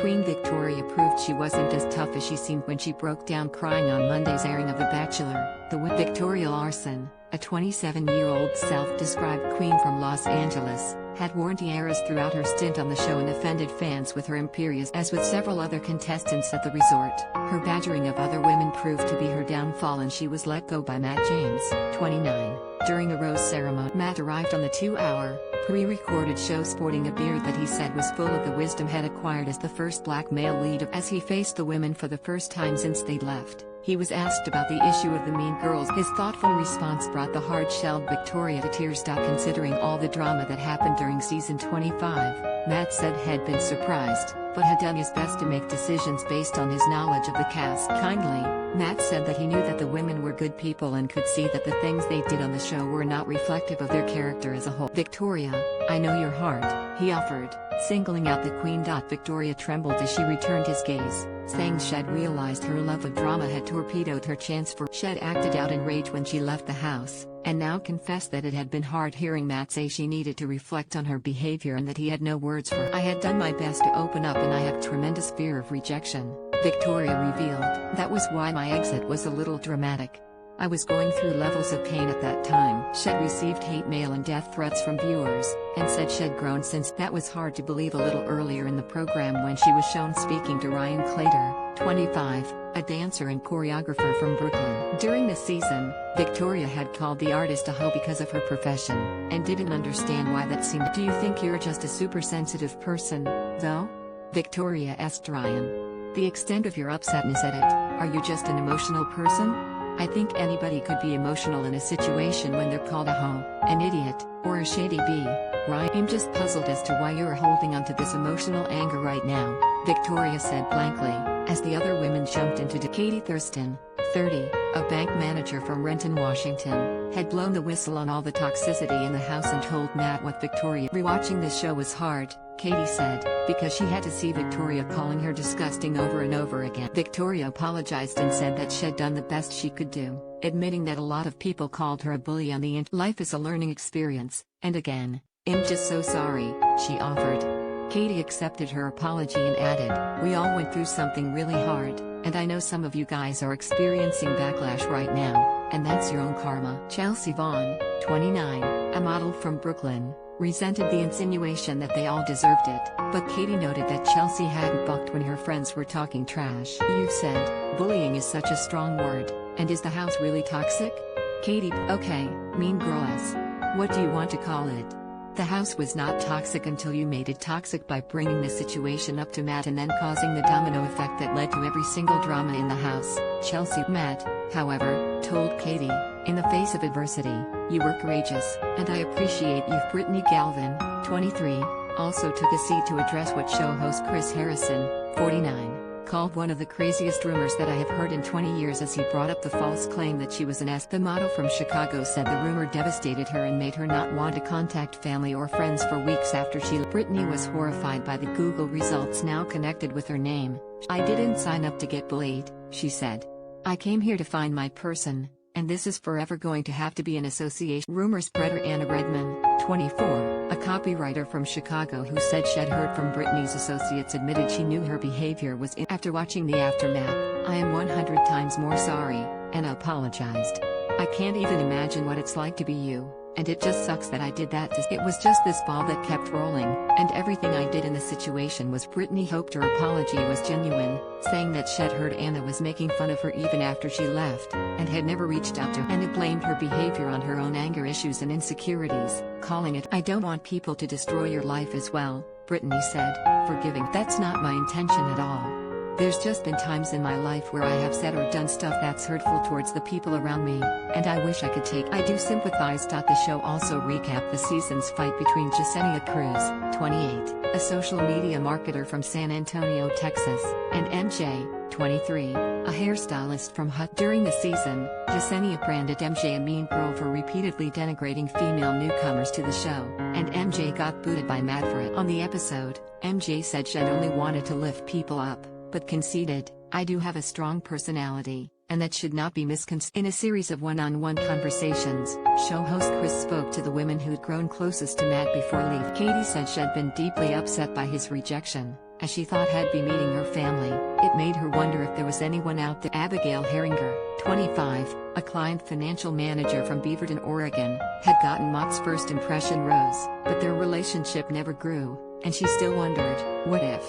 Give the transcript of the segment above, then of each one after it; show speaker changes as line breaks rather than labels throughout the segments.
Queen Victoria proved she wasn't as tough as she seemed when she broke down crying on Monday's airing of The Bachelor. Victoria Larson, a 27-year-old self-described queen from Los Angeles, had worn tiaras throughout her stint on the show and offended fans with her imperious. As with several other contestants at the resort, her badgering of other women proved to be her downfall, and she was let go by Matt James, 29. During a rose ceremony, Matt arrived on the 2-hour, pre-recorded show sporting a beard that he said was full of the wisdom had acquired as the first black male lead. As he faced the women for the first time since they'd left, he was asked about the issue of the mean girls. His thoughtful response brought the hard-shelled Victoria to tears. Considering all the drama that happened during season 25, Matt said had been surprised, but had done his best to make decisions based on his knowledge of the cast. Kindly, Matt said that he knew that the women were good people and could see that the things they did on the show were not reflective of their character as a whole. Victoria, I know your heart, he offered, singling out the Queen. Victoria trembled as she returned his gaze, saying she'd realized her love of drama had torpedoed her chance for. She'd acted out in rage when she left the house, and now confessed that it had been hard hearing Matt say she needed to reflect on her behavior and that he had no words for her. I had done my best to open up, and I have tremendous fear of rejection, Victoria revealed. That was why my exit was a little dramatic. I was going through levels of pain at that time. She'd received hate mail and death threats from viewers, and said she'd grown since. That was hard to believe a little earlier in the program when she was shown speaking to Ryan Claytor, 25, a dancer and choreographer from Brooklyn. During the season, Victoria had called the artist a hoe because of her profession, and didn't understand why that seemed. Do you think you're just a super sensitive person, though? Victoria asked Ryan. The extent of your upsetness at it, are you just an emotional person? I think anybody could be emotional in a situation when they're called a hoe, an idiot, or a shady bee. Ryan, I'm just puzzled as to why you're holding onto this emotional anger right now, Victoria said blankly, as the other women jumped into Ryan.Katie Thurston, 30, a bank manager from Renton, Washington, had blown the whistle on all the toxicity in the house and told Matt what Victoria. Rewatching this show was hard, Katie said, because she had to see Victoria calling her disgusting over and over again. Victoria apologized and said that she'd done the best she could do, admitting that a lot of people called her a bully on the internet. Life is a learning experience, and again, I'm just so sorry, she offered. Katie accepted her apology and added, we all went through something really hard, and I know some of you guys are experiencing backlash right now, and that's your own karma. Chelsea Vaughn, 29, a model from Brooklyn, resented the insinuation that they all deserved it, but Katie noted that Chelsea hadn't bucked when her friends were talking trash. You said, bullying is such a strong word, and is the house really toxic? Katie, okay, mean girl-ass. What do you want to call it? The house was not toxic until you made it toxic by bringing the situation up to Matt and then causing the domino effect that led to every single drama in the house, Chelsea. Matt, however, told Katie, in the face of adversity, you were courageous, and I appreciate you. Brittany Galvin, 23, also took a seat to address what show host Chris Harrison, 49, called one of the craziest rumors that I have heard in 20 years as he brought up the false claim that she was an S. The model from Chicago said the rumor devastated her and made her not want to contact family or friends for weeks after she. Brittany was horrified by the Google results now connected with her name. I didn't sign up to get bullied, she said. I came here to find my person, and this is forever going to have to be an association. Rumor spreader Anna Redman, 24, a copywriter from Chicago who said she'd heard from Brittany's associates, admitted she knew her behavior was after watching the aftermath. I am 100 times more sorry, Anna apologized. I can't even imagine what it's like to be you, and it just sucks that I did that. It was just this ball that kept rolling, and everything I did in the situation was. Brittany hoped her apology was genuine, saying that she'd heard Anna was making fun of her even after she left, and had never reached out to her, and had blamed her behavior on her own anger issues and insecurities, calling it, I don't want people to destroy your life as well, Brittany said, forgiving. That's not my intention at all. There's just been times in my life where I have said or done stuff that's hurtful towards the people around me, and I wish I could take. I do sympathize. The show also recapped the season's fight between Yesenia Cruz, 28, a social media marketer from San Antonio, Texas, and MJ, 23, a hairstylist from Hut. During the season, Yesenia branded MJ a mean girl for repeatedly denigrating female newcomers to the show, and MJ got booted by Matt for it. On the episode, MJ said she'd only wanted to lift people up, but conceded, I do have a strong personality, and that should not be misconstrued. In a series of one-on-one conversations, show host Chris spoke to the women who'd grown closest to Matt before leaving. Katie said she'd been deeply upset by his rejection, as she thought had be meeting her family. It made her wonder if there was anyone out there. Abigail Herringer, 25, a client financial manager from Beaverton, Oregon, had gotten Mott's first impression rose, but their relationship never grew, and she still wondered, what if?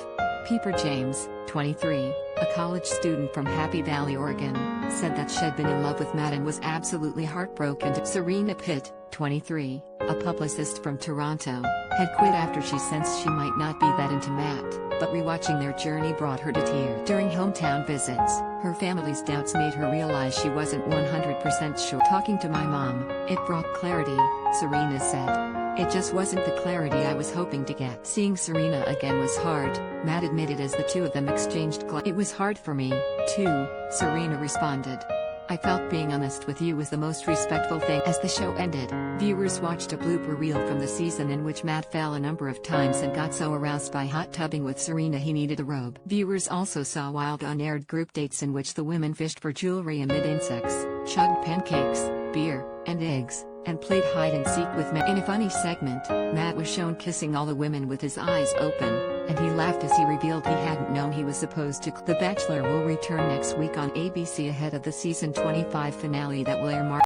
Pieper James, 23, a college student from Happy Valley, Oregon, said that she'd been in love with Matt and was absolutely heartbroken. Serena Pitt, 23, a publicist from Toronto, had quit after she sensed she might not be that into Matt, but rewatching their journey brought her to tears. During hometown visits, her family's doubts made her realize she wasn't 100% sure. Talking to my mom, it brought clarity, Serena said. It just wasn't the clarity I was hoping to get. Seeing Serena again was hard, Matt admitted as the two of them exchanged glances. It was hard for me, too, Serena responded. I felt being honest with you was the most respectful thing. As the show ended, viewers watched a blooper reel from the season in which Matt fell a number of times and got so aroused by hot tubbing with Serena he needed a robe. Viewers also saw wild unaired group dates in which the women fished for jewelry amid insects, chugged pancakes, beer, and eggs, and played hide-and-seek with men. In a funny segment, Matt was shown kissing all the women with his eyes open, and he laughed as he revealed he hadn't known he was supposed to. The Bachelor will return next week on ABC ahead of the season 25 finale that will air March